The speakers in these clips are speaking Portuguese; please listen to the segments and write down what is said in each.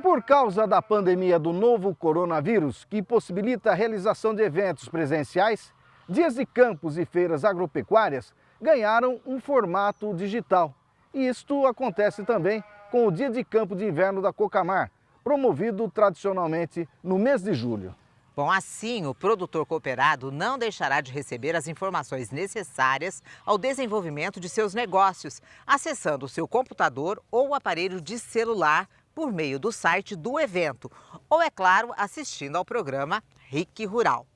por causa da pandemia do novo coronavírus, que possibilita a realização de eventos presenciais, dias de campos e feiras agropecuárias ganharam um formato digital. E isto acontece também com o Dia de Campo de Inverno da Cocamar, promovido tradicionalmente no mês de julho. Bom, assim, o produtor cooperado não deixará de receber as informações necessárias ao desenvolvimento de seus negócios, acessando o seu computador ou aparelho de celular por meio do site do evento, ou, é claro, assistindo ao programa RIC Rural.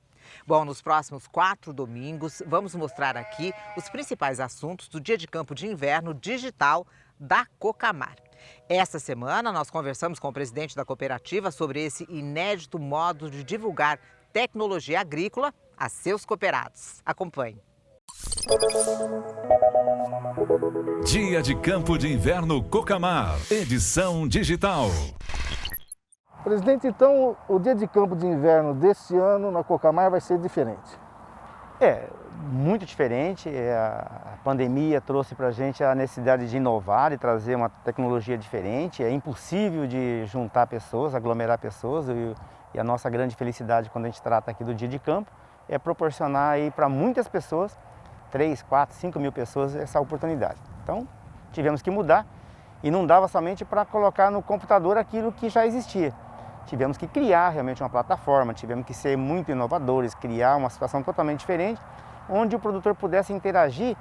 Bom, nos próximos 4 domingos, vamos mostrar aqui os principais assuntos do Dia de Campo de Inverno digital da Cocamar. Esta semana, nós conversamos com o presidente da cooperativa sobre esse inédito modo de divulgar tecnologia agrícola a seus cooperados. Acompanhe. Dia de Campo de Inverno Cocamar, edição digital. Presidente, então o Dia de Campo de Inverno desse ano na Cocamar vai ser diferente? Muito diferente. A pandemia trouxe para a gente a necessidade de inovar e trazer uma tecnologia diferente. É impossível de juntar pessoas, aglomerar pessoas e a nossa grande felicidade quando a gente trata aqui do Dia de Campo é proporcionar aí para muitas pessoas, 3, 4, 5 mil pessoas, essa oportunidade. Então tivemos que mudar e não dava somente para colocar no computador aquilo que já existia. Tivemos que criar realmente uma plataforma, tivemos que ser muito inovadores, criar uma situação totalmente diferente, onde o produtor pudesse interagir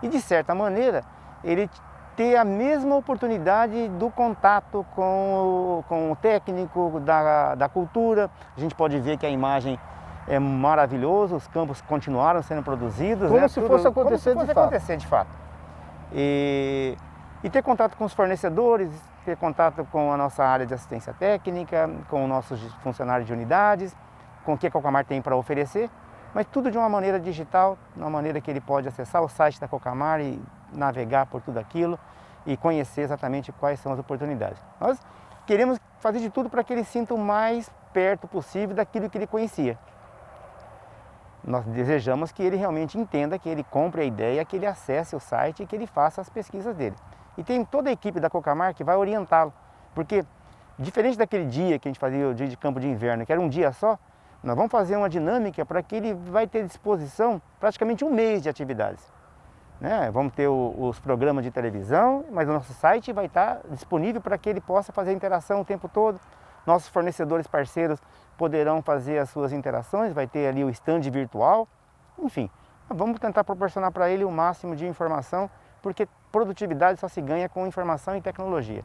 e, de certa maneira, ele ter a mesma oportunidade do contato com o técnico da cultura. A gente pode ver que a imagem é maravilhosa, os campos continuaram sendo produzidos. Como se fosse acontecer de fato. E ter contato com os fornecedores, ter contato com a nossa área de assistência técnica, com os nossos funcionários de unidades, com o que a Cocamar tem para oferecer, mas tudo de uma maneira digital, de uma maneira que ele pode acessar o site da Cocamar e navegar por tudo aquilo e conhecer exatamente quais são as oportunidades. Nós queremos fazer de tudo para que ele sinta o mais perto possível daquilo que ele conhecia. Nós desejamos que ele realmente entenda, que ele compre a ideia, que ele acesse o site e que ele faça as pesquisas dele. E tem toda a equipe da Cocamar que vai orientá-lo, porque diferente daquele dia que a gente fazia o Dia de Campo de Inverno, que era um dia só, nós vamos fazer uma dinâmica para que ele vai ter à disposição praticamente um mês de atividades. Vamos ter os programas de televisão, mas o nosso site vai estar disponível para que ele possa fazer interação o tempo todo. Nossos fornecedores parceiros poderão fazer as suas interações, vai ter ali o stand virtual. Enfim, vamos tentar proporcionar para ele o máximo de informação, porque produtividade só se ganha com informação e tecnologia.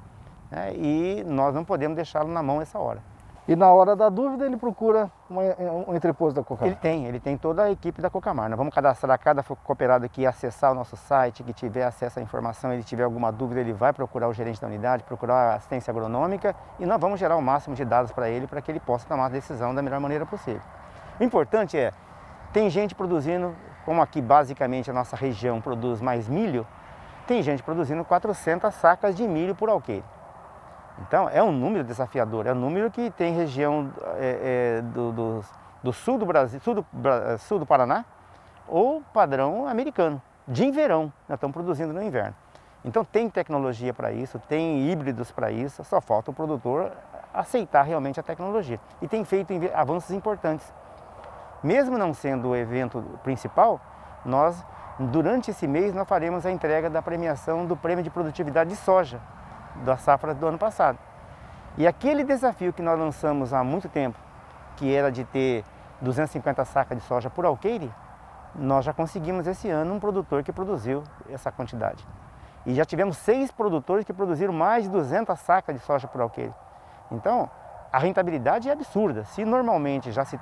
E nós não podemos deixá-lo na mão essa hora. E na hora da dúvida ele procura um entreposto da Cocamar? Ele tem toda a equipe da Cocamar. Nós vamos cadastrar cada cooperado que acessar o nosso site, que tiver acesso à informação, ele tiver alguma dúvida, ele vai procurar o gerente da unidade, procurar a assistência agronômica e nós vamos gerar o máximo de dados para ele que ele possa tomar a decisão da melhor maneira possível. O importante tem gente produzindo, como aqui basicamente a nossa região produz mais milho, tem gente produzindo 400 sacas de milho por alqueire. Então, é um número desafiador, é um número que tem região do sul do Brasil, sul do Paraná, ou padrão americano, de verão, nós estamos produzindo no inverno. Então, tem tecnologia para isso, tem híbridos para isso, só falta o produtor aceitar realmente a tecnologia. E tem feito avanços importantes. Mesmo não sendo o evento principal, durante esse mês, nós faremos a entrega da premiação do Prêmio de Produtividade de Soja, da safra do ano passado. E aquele desafio que nós lançamos há muito tempo, que era de ter 250 sacas de soja por alqueire, nós já conseguimos esse ano um produtor que produziu essa quantidade. E já tivemos 6 produtores que produziram mais de 200 sacas de soja por alqueire. Então, a rentabilidade é absurda. Se normalmente já se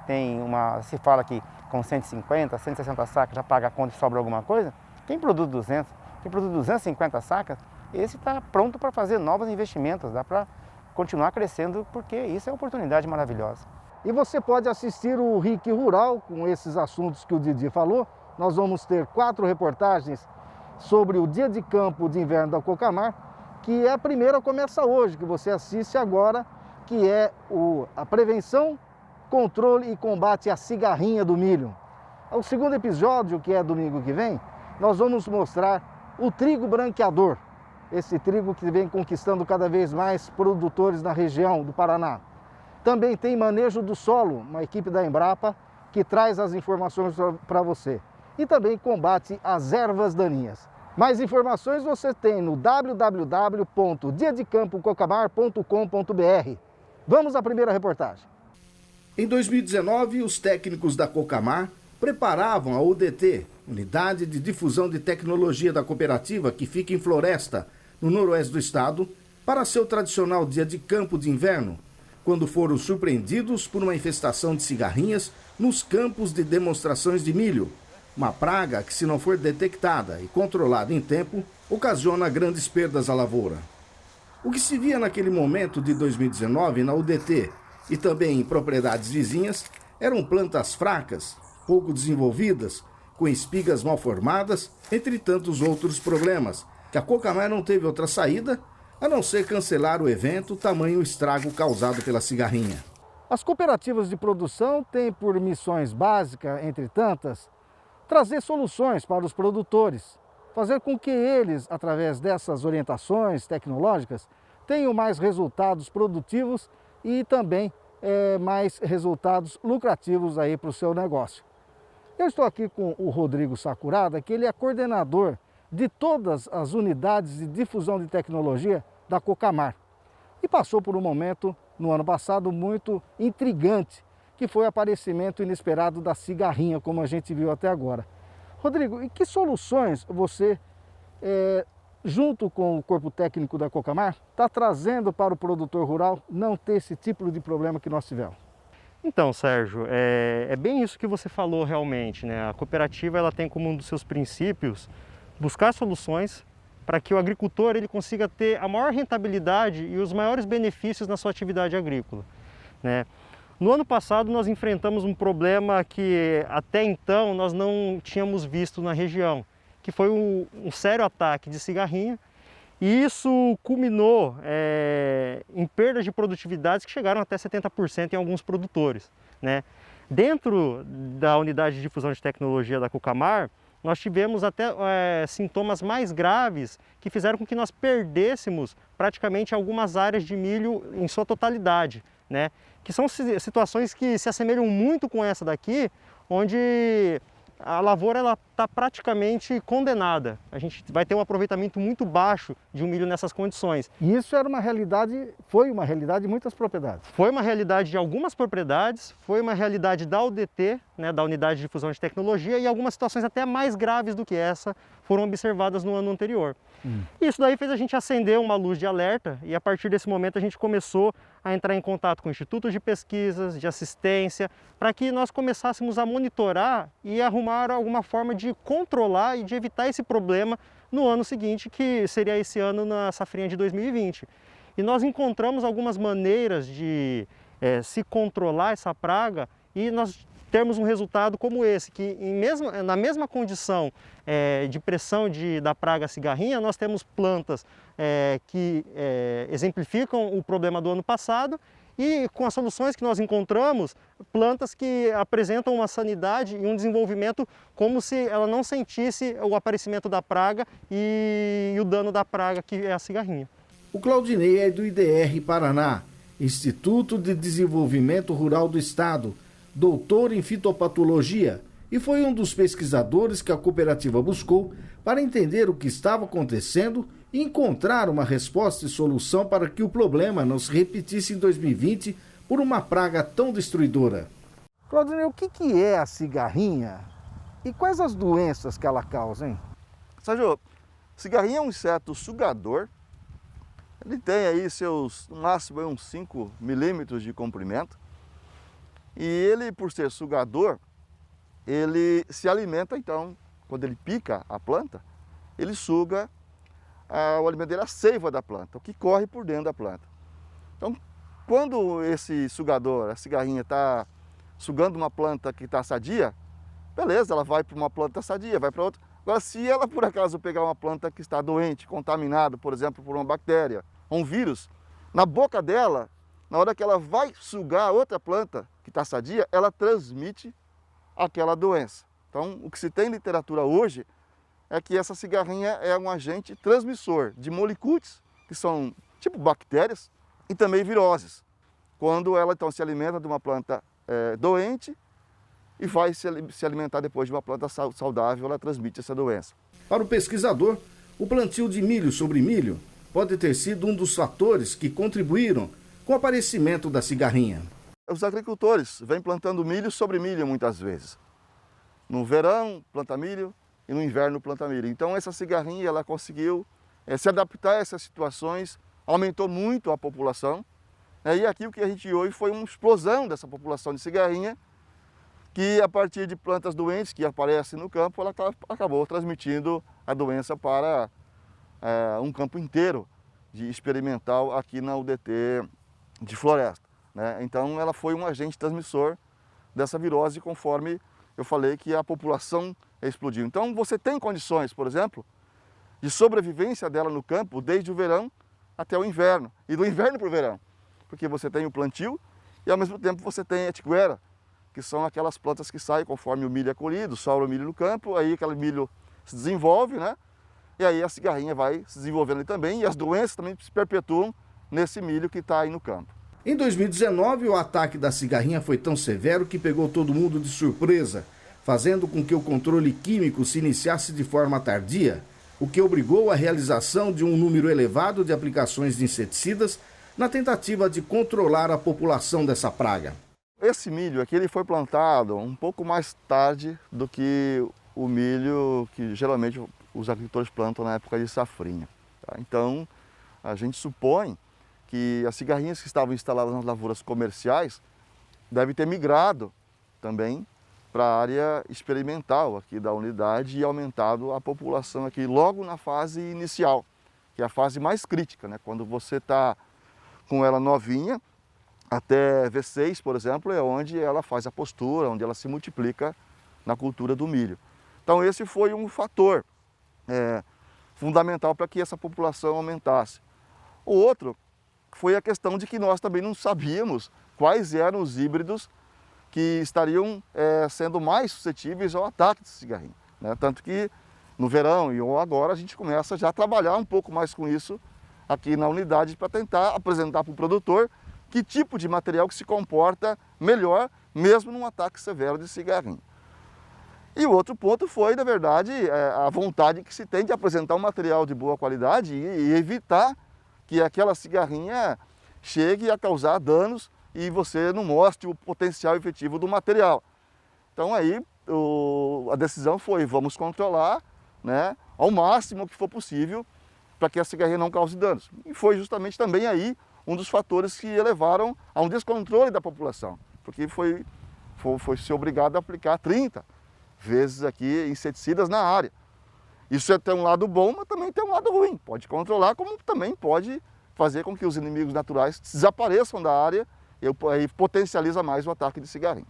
fala que com 150, 160 sacas já paga a conta e sobra alguma coisa, quem produz 200, quem produz 250 sacas, esse está pronto para fazer novos investimentos, dá para continuar crescendo, porque isso é uma oportunidade maravilhosa. E você pode assistir o RIC Rural com esses assuntos que o Didi falou. Nós vamos ter 4 reportagens sobre o Dia de Campo de Inverno da Cocamar, que é a primeira, começa hoje, que você assiste agora, que é a prevenção, controle e combate à cigarrinha do milho. O segundo episódio, que é domingo que vem, nós vamos mostrar o trigo branqueador. esse trigo que vem conquistando cada vez mais produtores na região do Paraná. Também tem manejo do solo, uma equipe da Embrapa que traz as informações para você. E também combate as ervas daninhas. Mais informações você tem no www.diadecampococamar.com.br. Vamos à primeira reportagem. Em 2019, os técnicos da Cocamar preparavam a UDT, Unidade de Difusão de Tecnologia da Cooperativa, que fica em Floresta, no noroeste do estado, para seu tradicional dia de campo de inverno, quando foram surpreendidos por uma infestação de cigarrinhas nos campos de demonstrações de milho. Uma praga que, se não for detectada e controlada em tempo, ocasiona grandes perdas à lavoura. O que se via naquele momento de 2019 na UDT e também em propriedades vizinhas eram plantas fracas, pouco desenvolvidas, com espigas mal formadas, entre tantos outros problemas, que a Cocamar não teve outra saída a não ser cancelar o evento, tamanho estrago causado pela cigarrinha. As cooperativas de produção têm por missões básicas, entre tantas, trazer soluções para os produtores, fazer com que eles, através dessas orientações tecnológicas, tenham mais resultados produtivos e também mais resultados lucrativos aí para o seu negócio. Eu estou aqui com o Rodrigo Sakurada, que ele é coordenador de todas as unidades de difusão de tecnologia da Cocamar. E passou por um momento, no ano passado, muito intrigante, que foi o aparecimento inesperado da cigarrinha, como a gente viu até agora. Rodrigo, e que soluções você, junto com o corpo técnico da Cocamar, está trazendo para o produtor rural não ter esse tipo de problema que nós tivemos? Então, Sérgio, é bem isso que você falou realmente, né? A cooperativa ela tem como um dos seus princípios buscar soluções para que o agricultor ele consiga ter a maior rentabilidade e os maiores benefícios na sua atividade agrícola, né? No ano passado nós enfrentamos um problema que até então nós não tínhamos visto na região, que foi um sério ataque de cigarrinha, e isso culminou em perdas de produtividades que chegaram até 70% em alguns produtores, né? Dentro da unidade de difusão de tecnologia da Cocamar, nós tivemos até sintomas mais graves que fizeram com que nós perdêssemos praticamente algumas áreas de milho em sua totalidade, né? Que são situações que se assemelham muito com essa daqui, onde a lavoura está praticamente condenada. A gente vai ter um aproveitamento muito baixo de um milho nessas condições. E isso era uma realidade, foi uma realidade de muitas propriedades? Foi uma realidade de algumas propriedades, foi uma realidade da UDT, né, da Unidade de Difusão de Tecnologia, e algumas situações até mais graves do que essa foram observadas no ano anterior. Isso daí fez a gente acender uma luz de alerta, e a partir desse momento a gente começou a entrar em contato com institutos de pesquisas, de assistência, para que nós começássemos a monitorar e arrumar alguma forma de controlar e de evitar esse problema no ano seguinte, que seria esse ano na safrinha de 2020. E nós encontramos algumas maneiras de se controlar essa praga e nós termos um resultado como esse, que na mesma condição de pressão da praga cigarrinha, nós temos plantas que exemplificam o problema do ano passado e com as soluções que nós encontramos, plantas que apresentam uma sanidade e um desenvolvimento como se ela não sentisse o aparecimento da praga e o dano da praga, que é a cigarrinha. O Claudinei é do IDR Paraná, Instituto de Desenvolvimento Rural do Estado, doutor em fitopatologia, e foi um dos pesquisadores que a cooperativa buscou para entender o que estava acontecendo e encontrar uma resposta e solução para que o problema não se repetisse em 2020 por uma praga tão destruidora. Claudinei, o que é a cigarrinha e quais as doenças que ela causa, hein? Sérgio, cigarrinha é um inseto sugador. Ele tem aí no máximo uns 5 milímetros de comprimento. E ele, por ser sugador, ele se alimenta, então, quando ele pica a planta, ele suga o alimento dele, a seiva da planta, o que corre por dentro da planta. Então, quando esse sugador, a cigarrinha, está sugando uma planta que está sadia, beleza, ela vai para uma planta sadia, vai para outra. Agora, se ela, por acaso, pegar uma planta que está doente, contaminada, por exemplo, por uma bactéria ou um vírus, na boca dela, na hora que ela vai sugar outra planta que está sadia, ela transmite aquela doença. Então, o que se tem em literatura hoje é que essa cigarrinha é um agente transmissor de molicutes, que são tipo bactérias, e também viroses, quando ela então se alimenta de uma planta doente e vai se alimentar depois de uma planta saudável, ela transmite essa doença. Para o pesquisador, o plantio de milho sobre milho pode ter sido um dos fatores que contribuíram com o aparecimento da cigarrinha. Os agricultores vêm plantando milho sobre milho muitas vezes. No verão planta milho e no inverno planta milho. Então essa cigarrinha ela conseguiu se adaptar a essas situações, aumentou muito a população. E aqui o que a gente viu foi uma explosão dessa população de cigarrinha, que a partir de plantas doentes que aparecem no campo, ela acabou transmitindo a doença para um campo inteiro de experimental aqui na UDT de Floresta. Então ela foi um agente transmissor dessa virose, conforme eu falei que a população explodiu. Então você tem condições, por exemplo, de sobrevivência dela no campo desde o verão até o inverno, e do inverno para o verão, porque você tem o plantio e ao mesmo tempo você tem a etiqueira, que são aquelas plantas que saem conforme o milho é colhido, sobra o milho no campo, aí aquele milho se desenvolve, e aí a cigarrinha vai se desenvolvendo ali também, e as doenças também se perpetuam nesse milho que está aí no campo. Em 2019, o ataque da cigarrinha foi tão severo que pegou todo mundo de surpresa, fazendo com que o controle químico se iniciasse de forma tardia, o que obrigou à realização de um número elevado de aplicações de inseticidas na tentativa de controlar a população dessa praga. Esse milho aqui ele foi plantado um pouco mais tarde do que o milho que geralmente os agricultores plantam na época de safrinha. Então, a gente supõe que as cigarrinhas que estavam instaladas nas lavouras comerciais devem ter migrado também para a área experimental aqui da unidade e aumentado a população aqui logo na fase inicial, que é a fase mais crítica, quando você está com ela novinha, até V6, por exemplo, é onde ela faz a postura, onde ela se multiplica na cultura do milho. Então esse foi um fator fundamental para que essa população aumentasse. O outro foi a questão de que nós também não sabíamos quais eram os híbridos que estariam sendo mais suscetíveis ao ataque de cigarrinha. Tanto que no verão e agora a gente começa já a trabalhar um pouco mais com isso aqui na unidade para tentar apresentar para o produtor que tipo de material que se comporta melhor, mesmo num ataque severo de cigarrinha. E o outro ponto foi, na verdade, a vontade que se tem de apresentar um material de boa qualidade e evitar que aquela cigarrinha chegue a causar danos e você não mostre o potencial efetivo do material. Então aí a decisão foi, vamos controlar ao máximo que for possível para que a cigarrinha não cause danos. E foi justamente também aí um dos fatores que levaram a um descontrole da população, porque foi ser obrigado a aplicar 30 vezes aqui inseticidas na área. Isso tem um lado bom, mas também tem um lado ruim. Pode controlar, como também pode fazer com que os inimigos naturais desapareçam da área e aí potencializa mais o ataque de cigarrinha.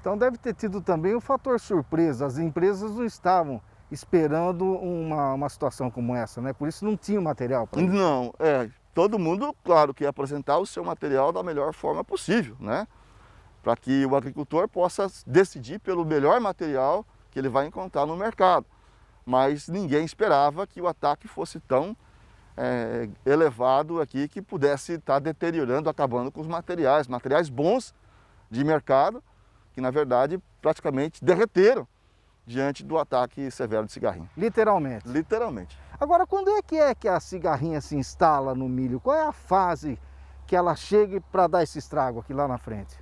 Então deve ter tido também o fator surpresa. As empresas não estavam esperando uma situação como essa, Por isso não tinha material para isso. Não, todo mundo, claro, que ia apresentar o seu material da melhor forma possível, para que o agricultor possa decidir pelo melhor material que ele vai encontrar no mercado. Mas ninguém esperava que o ataque fosse tão elevado aqui que pudesse estar deteriorando, acabando com os materiais bons de mercado, que na verdade praticamente derreteram diante do ataque severo de cigarrinha. Literalmente? Literalmente. Agora, quando é que a cigarrinha se instala no milho? Qual é a fase que ela chega para dar esse estrago aqui lá na frente?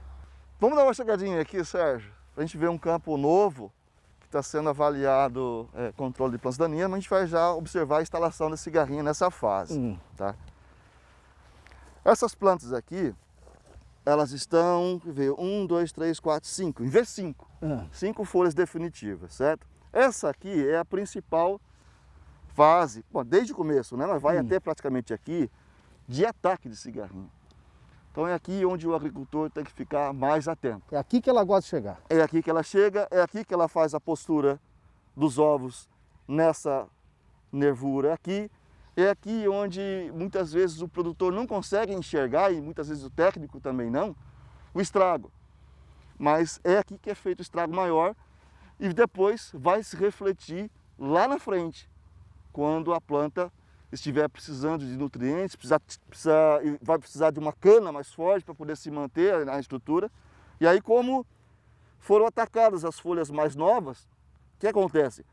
Vamos dar uma chegadinha aqui, Sérgio, para a gente ver um campo novo que está sendo avaliado controle de plantas daninhas, mas a gente vai já observar a instalação da cigarrinha nessa fase. Tá? Essas plantas aqui, elas estão, 1, 2, 3, 4, 5, em V5. 5 folhas definitivas, certo? Essa aqui é a principal fase, desde o começo, mas vai até praticamente aqui, de ataque de cigarrinha. Então é aqui onde o agricultor tem que ficar mais atento. É aqui que ela gosta de chegar? É aqui que ela chega, é aqui que ela faz a postura dos ovos nessa nervura aqui. É aqui onde muitas vezes o produtor não consegue enxergar, e muitas vezes o técnico também não, o estrago. Mas é aqui que é feito o estrago maior e depois vai se refletir lá na frente, quando a planta estiver precisando de nutrientes, vai precisar de uma cana mais forte para poder se manter na estrutura. E aí, como foram atacadas as folhas mais novas, o que acontece?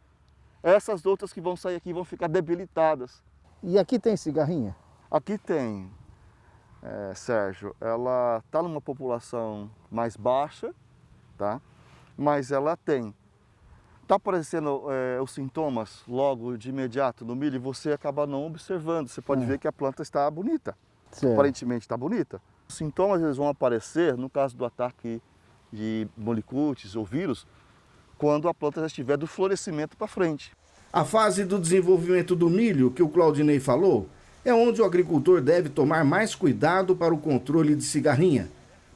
Essas outras que vão sair aqui vão ficar debilitadas. E aqui tem cigarrinha? Aqui tem, Sérgio, ela está numa população mais baixa, tá? Mas ela tem. Está aparecendo os sintomas logo de imediato no milho e você acaba não observando. Você pode ver que a planta está bonita, aparentemente está bonita. Os sintomas eles vão aparecer, no caso do ataque de molicutes ou vírus, quando a planta já estiver do florescimento para frente. A fase do desenvolvimento do milho, que o Claudinei falou, é onde o agricultor deve tomar mais cuidado para o controle de cigarrinha,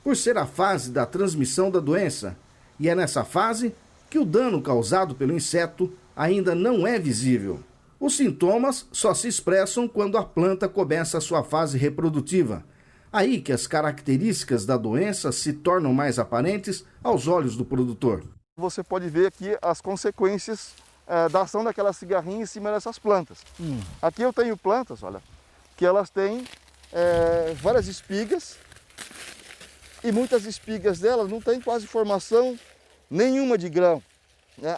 por ser a fase da transmissão da doença. E é nessa fase que o dano causado pelo inseto ainda não é visível. Os sintomas só se expressam quando a planta começa a sua fase reprodutiva. Aí que as características da doença se tornam mais aparentes aos olhos do produtor. Você pode ver aqui as consequências da ação daquela cigarrinha em cima dessas plantas. Aqui eu tenho plantas, olha, que elas têm várias espigas e muitas espigas delas não têm quase formação nenhuma de grão.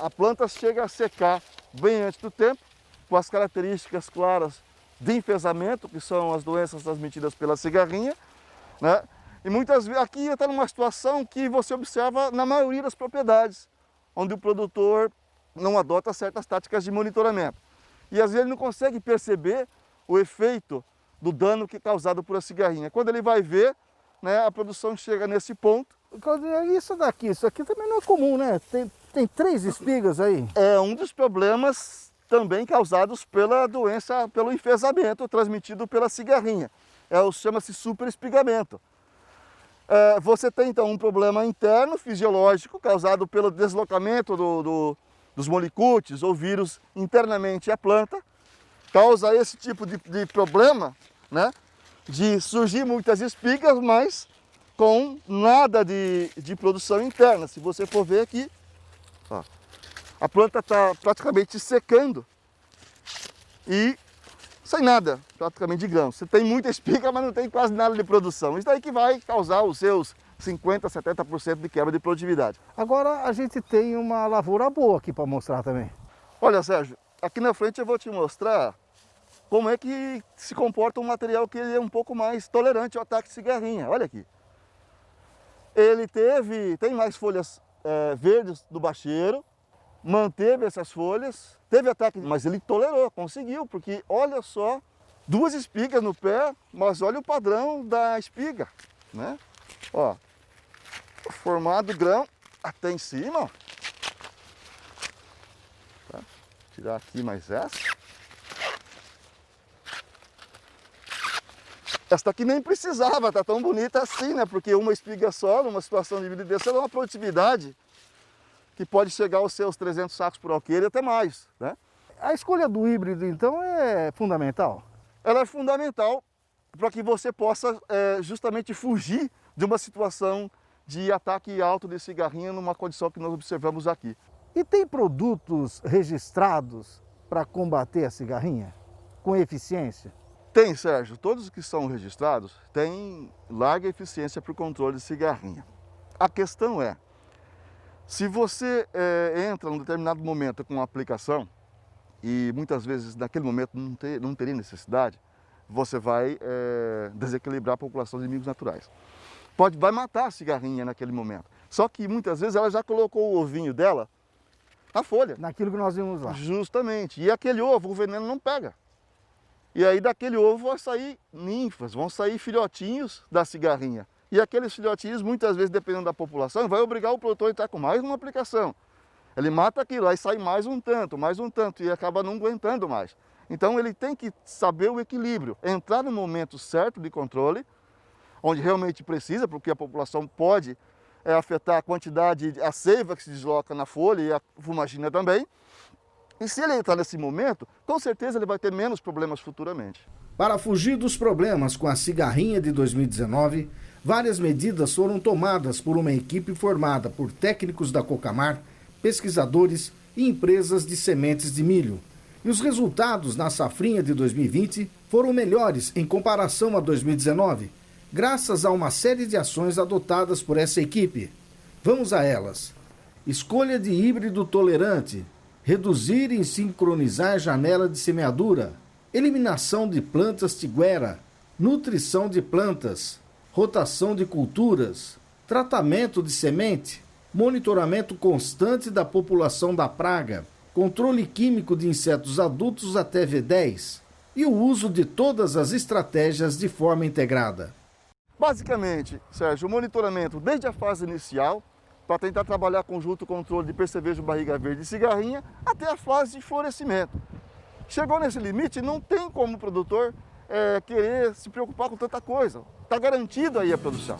A planta chega a secar bem antes do tempo, com as características claras de enfesamento, que são as doenças transmitidas pela cigarrinha, né? E muitas vezes aqui está numa situação que você observa na maioria das propriedades, onde o produtor não adota certas táticas de monitoramento. E às vezes ele não consegue perceber o efeito do dano que é causado por a cigarrinha. Quando ele vai ver, né, a produção chega nesse ponto. Isso aqui também não é comum, né? Tem 3 espigas aí. É um dos problemas também causados pela doença, pelo enfesamento transmitido pela cigarrinha. Chama-se superespigamento. Você tem então um problema interno, fisiológico, causado pelo deslocamento dos molicutes ou vírus internamente à planta. Causa esse tipo de problema, né? De surgir muitas espigas, mas com nada de produção interna. Se você for ver aqui, ó, a planta está praticamente secando e sem nada praticamente de grão. Você tem muita espiga, mas não tem quase nada de produção. Isso daí que vai causar os seus 50%, 70% de quebra de produtividade. Agora a gente tem uma lavoura boa aqui para mostrar também. Olha, Sérgio, aqui na frente eu vou te mostrar como é que se comporta um material que ele é um pouco mais tolerante ao ataque de cigarrinha. Olha aqui. Ele tem mais folhas verdes do bacheiro, manteve essas folhas, teve ataque, mas ele tolerou, conseguiu, porque olha só, 2 espigas no pé, mas olha o padrão da espiga, né? Ó, formado grão até em cima, ó. Tá? Tirar aqui mais essa. Esta aqui nem precisava, tá tão bonita assim, né? Porque uma espiga só, numa situação de vida dessa, ela é uma produtividade que pode chegar aos seus 300 sacos por alqueire e até mais, né? A escolha do híbrido, então, é fundamental? Ela é fundamental para que você possa justamente fugir de uma situação de ataque alto de cigarrinha numa condição que nós observamos aqui. E tem produtos registrados para combater a cigarrinha com eficiência? Tem, Sérgio. Todos os que são registrados têm larga eficiência para o controle de cigarrinha. A questão é, se você entra num determinado momento com uma aplicação, e muitas vezes naquele momento não teria necessidade, você vai desequilibrar a população de inimigos naturais. Vai matar a cigarrinha naquele momento. Só que muitas vezes ela já colocou o ovinho dela na folha. Naquilo que nós vimos lá. Justamente. E aquele ovo, o veneno não pega. E aí daquele ovo vão sair ninfas, vão sair filhotinhos da cigarrinha. E aqueles filhotinhos, muitas vezes, dependendo da população, vai obrigar o produtor a entrar com mais uma aplicação. Ele mata aquilo, aí sai mais um tanto, e acaba não aguentando mais. Então ele tem que saber o equilíbrio, entrar no momento certo de controle, onde realmente precisa, porque a população pode afetar a quantidade, a seiva que se desloca na folha e a fumagina também. E se ele entrar nesse momento, com certeza ele vai ter menos problemas futuramente. Para fugir dos problemas com a cigarrinha de 2019, várias medidas foram tomadas por uma equipe formada por técnicos da Cocamar, pesquisadores e empresas de sementes de milho. E os resultados na safrinha de 2020 foram melhores em comparação a 2019, graças a uma série de ações adotadas por essa equipe. Vamos a elas. Escolha de híbrido tolerante, reduzir e sincronizar janela de semeadura, eliminação de plantas tiguera, nutrição de plantas, rotação de culturas, tratamento de semente, monitoramento constante da população da praga, controle químico de insetos adultos até V10 e o uso de todas as estratégias de forma integrada. Basicamente, Sérgio, o monitoramento desde a fase inicial, para tentar trabalhar conjunto controle de percevejo, barriga verde e cigarrinha, até a fase de florescimento. Chegou nesse limite, não tem como o produtor querer se preocupar com tanta coisa. Está garantido aí a produção.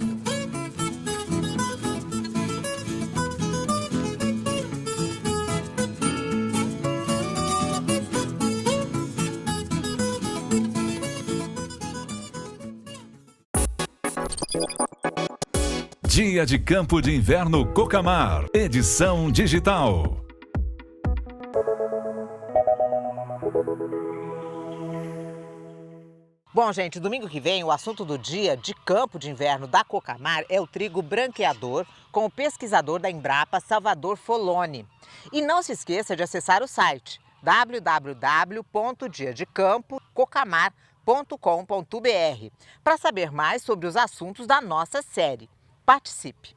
Dia de Campo de Inverno Cocamar, edição digital. Bom, gente, domingo que vem o assunto do dia de campo de inverno da Cocamar é o trigo branqueador com o pesquisador da Embrapa, Salvador Foloni. E não se esqueça de acessar o site www.diadecampo.cocamar.com.br para saber mais sobre os assuntos da nossa série. Participe!